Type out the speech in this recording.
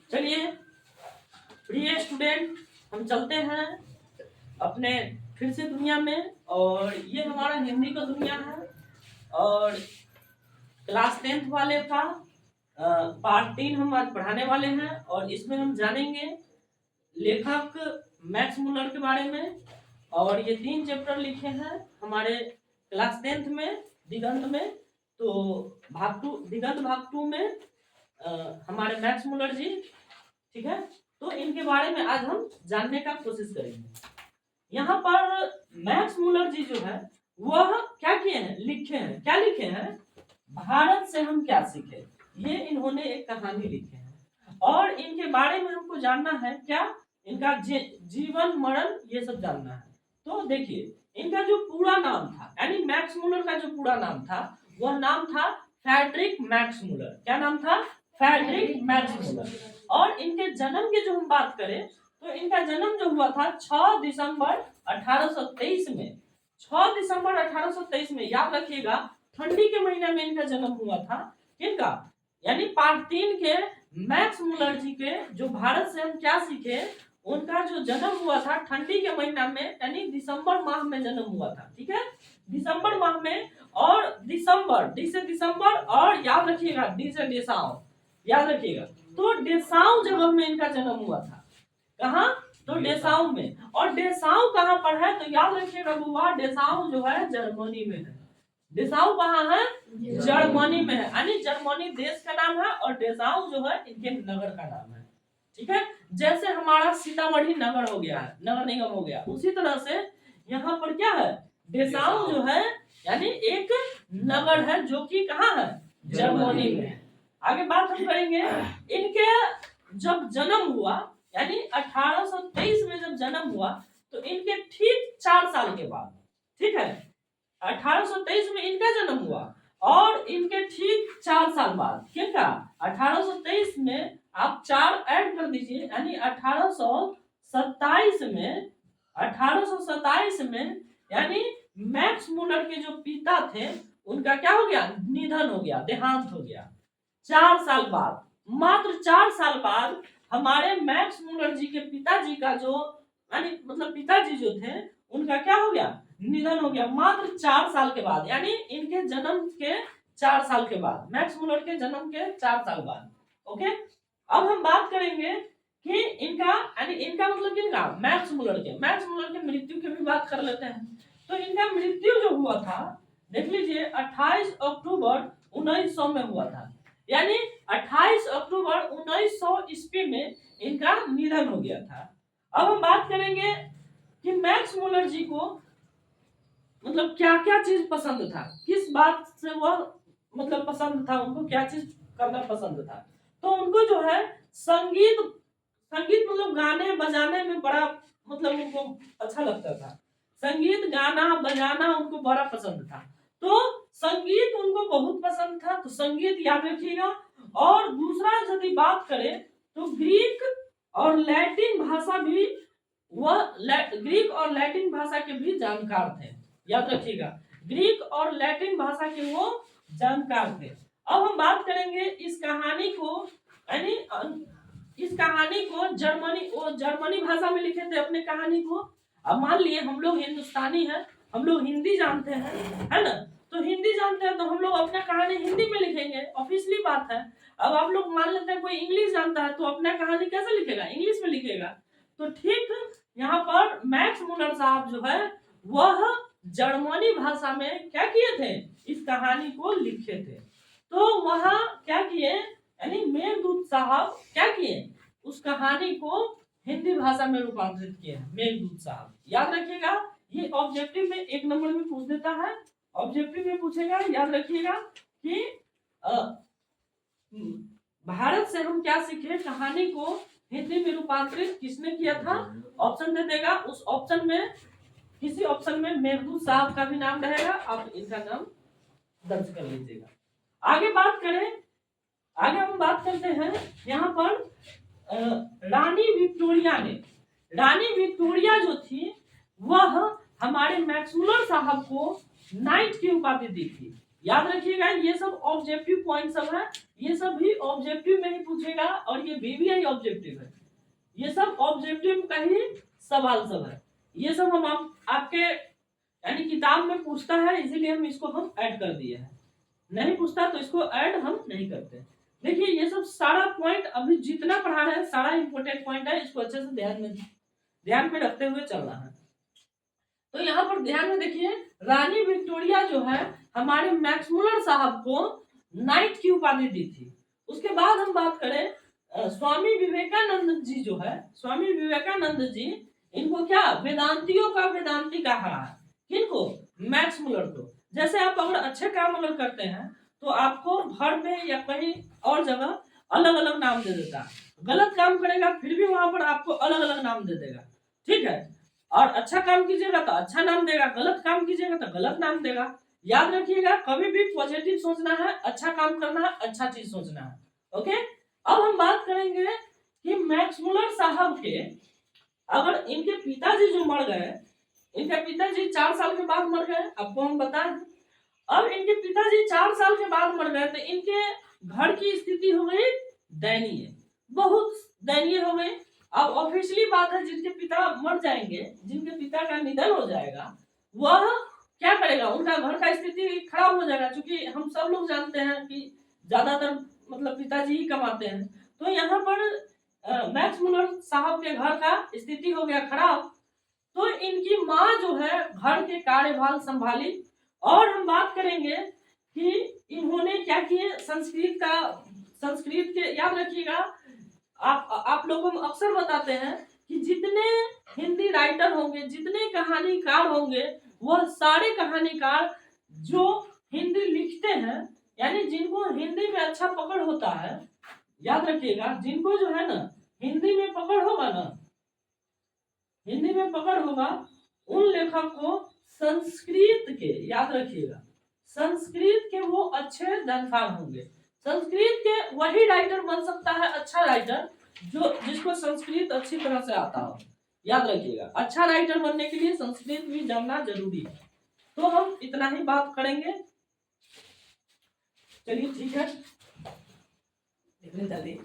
चलिए प्रिय स्टूडेंट, हम चलते हैं अपने फिर से दुनिया में। और ये हमारा हिंदी का दुनिया है और क्लास 10th वाले का पार्ट 3 हम आज पढ़ाने वाले हैं। और इसमें हम जानेंगे लेखक मैक्स मुलर के बारे में। और ये 3 चैप्टर लिखे हैं हमारे क्लास 10th में, दिगंत में। तो दिगंत भाग 2 में हमारे मैक्स मुलर जी, ठीक है। तो इनके बारे में आज हम जानने का कोशिश करेंगे। यहाँ पर मैक्स मुलर जी जो है वह क्या किए हैं, लिखे हैं। क्या लिखे हैं? भारत से हम क्या सीखे, ये इन्होंने एक कहानी लिखे है। और इनके बारे में हमको जानना है क्या, इनका जीवन मरण ये सब जानना है। तो देखिए इनका जो पूरा नाम था, यानी मैक्स मुलर का जो पूरा नाम था वह नाम था फ्रेडरिक मैक्स मुलर। क्या नाम था? Friedrich Max Muller. और इनके जन्म की जो हम बात करें तो इनका जन्म जो हुआ था 6 दिसंबर 1823 में। 6 दिसंबर 1823 में, याद रखिएगा, ठंडी के महीने में इनका जन्म हुआ था। किनका? यानी पार्ट 3 के मैक्स मुलर जी के जो भारत से हम क्या सीखे, उनका जो जन्म हुआ था ठंडी के महीना में, यानी दिसंबर माह में जन्म हुआ था। ठीक है, दिसंबर माह में। और दिसंबर, डी से दिसंबर, और याद रखिएगा डी से डेसाव, याद रखिएगा। तो डेसाव जगह में इनका जन्म हुआ था। कहाँ? तो डेसाव में। और डेसाव कहाँ पर है? तो याद रखिएगा बुआ, डेसाव जो है जर्मनी में है। डेसाव कहाँ है? जर्मनी में है, यानी जर्मनी देश का नाम है और डेसाव जो है इनके नगर का नाम है। ठीक है, जैसे हमारा सीतामढ़ी नगर हो गया है, नगर निगम हो गया, उसी तरह से यहाँ पर क्या है, डेसाव जो है यानी एक नगर है जो कि कहाँ है? जर्मनी में। आगे बात हम करेंगे इनके जब जन्म हुआ, यानी 1823 में जब जन्म हुआ तो इनके ठीक 4 साल के बाद, ठीक है, 1823 में इनका जन्म हुआ और इनके ठीक 4 साल बाद, किनका? 1823 में आप 4 ऐड कर दीजिए, यानी 1827 में, 1827 में यानी मैक्स मुलर के जो पिता थे उनका क्या हो गया? निधन हो गया, देहांत हो गया। 4 साल बाद, मात्र 4 साल बाद हमारे मैक्स मुलर जी के पिताजी का जो, यानी मतलब पिताजी जो थे उनका क्या हो गया? निधन हो गया, मात्र 4 साल के बाद, यानी इनके जन्म के 4 साल के बाद, मैक्स मुलर के जन्म के 4 साल बाद। ओके, अब हम बात करेंगे कि इनका, यानी इनका मतलब किनका? मैक्स मुलर के। मैक्स मुलर के मृत्यु की भी बात कर लेते हैं। तो इनका मृत्यु जो हुआ था, देख लीजिए, 28 अक्टूबर 1900 में हुआ था। यानी 28 अक्टूबर 1900 ईस्वी में इनका निधन हो गया था। अब हम बात करेंगे कि मैक्स मुलर जी को मतलब क्या क्या चीज पसंद था, किस बात से वह मतलब पसंद था, उनको क्या चीज करना पसंद था। तो उनको जो है संगीत मतलब गाने बजाने में बड़ा मतलब उनको अच्छा लगता था। संगीत गाना बजाना उनको बड़ा पसंद था। तो संगीत उनको बहुत पसंद था, तो संगीत याद रखिएगा। और दूसरा यदि बात करें तो ग्रीक और लैटिन भाषा भी, वह ग्रीक और लैटिन भाषा के भी जानकार थे। याद रखिएगा, ग्रीक और लैटिन भाषा के वो जानकार थे। अब हम बात करेंगे इस कहानी को, यानी इस कहानी को जर्मनी भाषा में लिखे थे अपने कहानी को। अब मान लिए हम लोग हिंदुस्तानी हैं, हम लोग हिंदी जानते हैं, है ना, तो हिंदी जानते हैं तो हम लोग अपना कहानी हिंदी में लिखेंगे, ऑब्वियसली बात है। अब आप लोग मान लेते हैं कोई इंग्लिश जानता है तो अपना कहानी कैसे लिखेगा? इंग्लिश में लिखेगा। तो ठीक यहाँ पर मैक्स मुलर साहब जो है वह जर्मनी भाषा में क्या किए थे? इस कहानी को लिखे थे। तो वहां क्या किए, यानी मेघदूत साहब क्या किए, उस कहानी को हिंदी भाषा में रूपांतरित किए हैं मेघदूत साहब। याद रखिएगा, ये ऑब्जेक्टिव में 1 नंबर में पूछ देता है, ऑब्जेक्टिव में पूछेगा। याद रखिएगा कि भारत से हम क्या सीखे कहानी को हिंदी में रूपांतरित किसने किया था? ऑप्शन दे देगा, उस ऑप्शन में किसी ऑप्शन में मेघदूत साहब का भी नाम रहेगा, आप इनका नाम दर्ज कर लीजिएगा। आगे बात करें, आगे हम बात करते हैं यहाँ पर रानी विक्टोरिया ने, रानी विक्टोरिया जो थी वह हमारे मैक्स मुलर साहब को नाइट की उपाधि दी थी। याद रखिएगा ये सब ऑब्जेक्टिव पॉइंट सब है, ये सब भी ऑब्जेक्टिव में ही पूछेगा और ये बीबीआई ऑब्जेक्टिव है, ये सब ऑब्जेक्टिव का ही सवाल सब है। ये सब हम आपके यानी किताब में पूछता है, इसीलिए हम इसको हम ऐड कर दिए हैं, नहीं पूछता तो इसको ऐड हम नहीं करते। देखिए ये सब सारा पॉइंट अभी जितना पढ़ा रहे हैं सारा इंपॉर्टेंट पॉइंट है, इसको अच्छे से ध्यान में रखते हुए चलना है। तो यहाँ पर ध्यान में देखिए, रानी विक्टोरिया जो है हमारे मैक्समुलर साहब को नाइट की उपाधि दी थी। उसके बाद हम बात करें स्वामी विवेकानंद जी जो है, स्वामी विवेकानंद जी इनको क्या वेदांतियों का वेदांती कहा है, किनको? मैक्समुलर को। जैसे आप अगर अच्छे काम अगर करते हैं तो आपको घर में या कहीं और जगह अलग अलग नाम दे देता है, गलत काम करेगा फिर भी वहां पर आपको अलग अलग नाम दे देगा, ठीक है। और अच्छा काम कीजिएगा तो अच्छा नाम देगा, गलत काम कीजिएगा तो गलत नाम देगा। याद रखिएगा कभी भी पॉजिटिव सोचना है, अच्छा काम करना है, अच्छा चीज सोचना है। ओके, अब हम बात करेंगे कि मैक्समुलर साहब के अगर इनके पिताजी जो मर गए, इनके पिताजी 4 साल के बाद मर गए, आपको हम बताएं। अब इनके पिताजी 4 साल के बाद मर गए तो इनके घर की स्थिति हो गई दयनीय, बहुत दयनीय हो गई। अब ऑफिशियली बात है, जिनके पिता मर जाएंगे, जिनके पिता का निधन हो जाएगा, वह क्या करेगा, उनका घर का स्थिति खराब हो जाएगा। क्योंकि हम सब लोग जानते हैं कि ज्यादातर मतलब पिताजी ही कमाते हैं। तो यहाँ पर मैक्समुलर साहब के घर का स्थिति हो गया खराब, तो इनकी माँ जो है घर के कार्यभार संभाली। और हम बात करेंगे कि इन्होंने क्या किए, संस्कृत के याद रखिएगा, आप लोगों को अक्सर बताते हैं कि जितने हिंदी राइटर होंगे, जितने कहानीकार होंगे, वह सारे कहानीकार जो हिंदी लिखते हैं, यानी जिनको हिंदी में अच्छा पकड़ होता है, याद रखिएगा जिनको जो है ना हिंदी में पकड़ होगा ना, हिंदी में पकड़ होगा, उन लेखक को संस्कृत के, याद रखिएगा संस्कृत के वो अच्छे जानकार होंगे। संस्कृत के वही राइटर बन सकता है अच्छा राइटर जो जिसको संस्कृत अच्छी तरह से आता हो। याद रखिएगा अच्छा राइटर बनने के लिए संस्कृत भी जानना जरूरी है। तो हम इतना ही बात करेंगे, चलिए ठीक है, इतनी जल्दी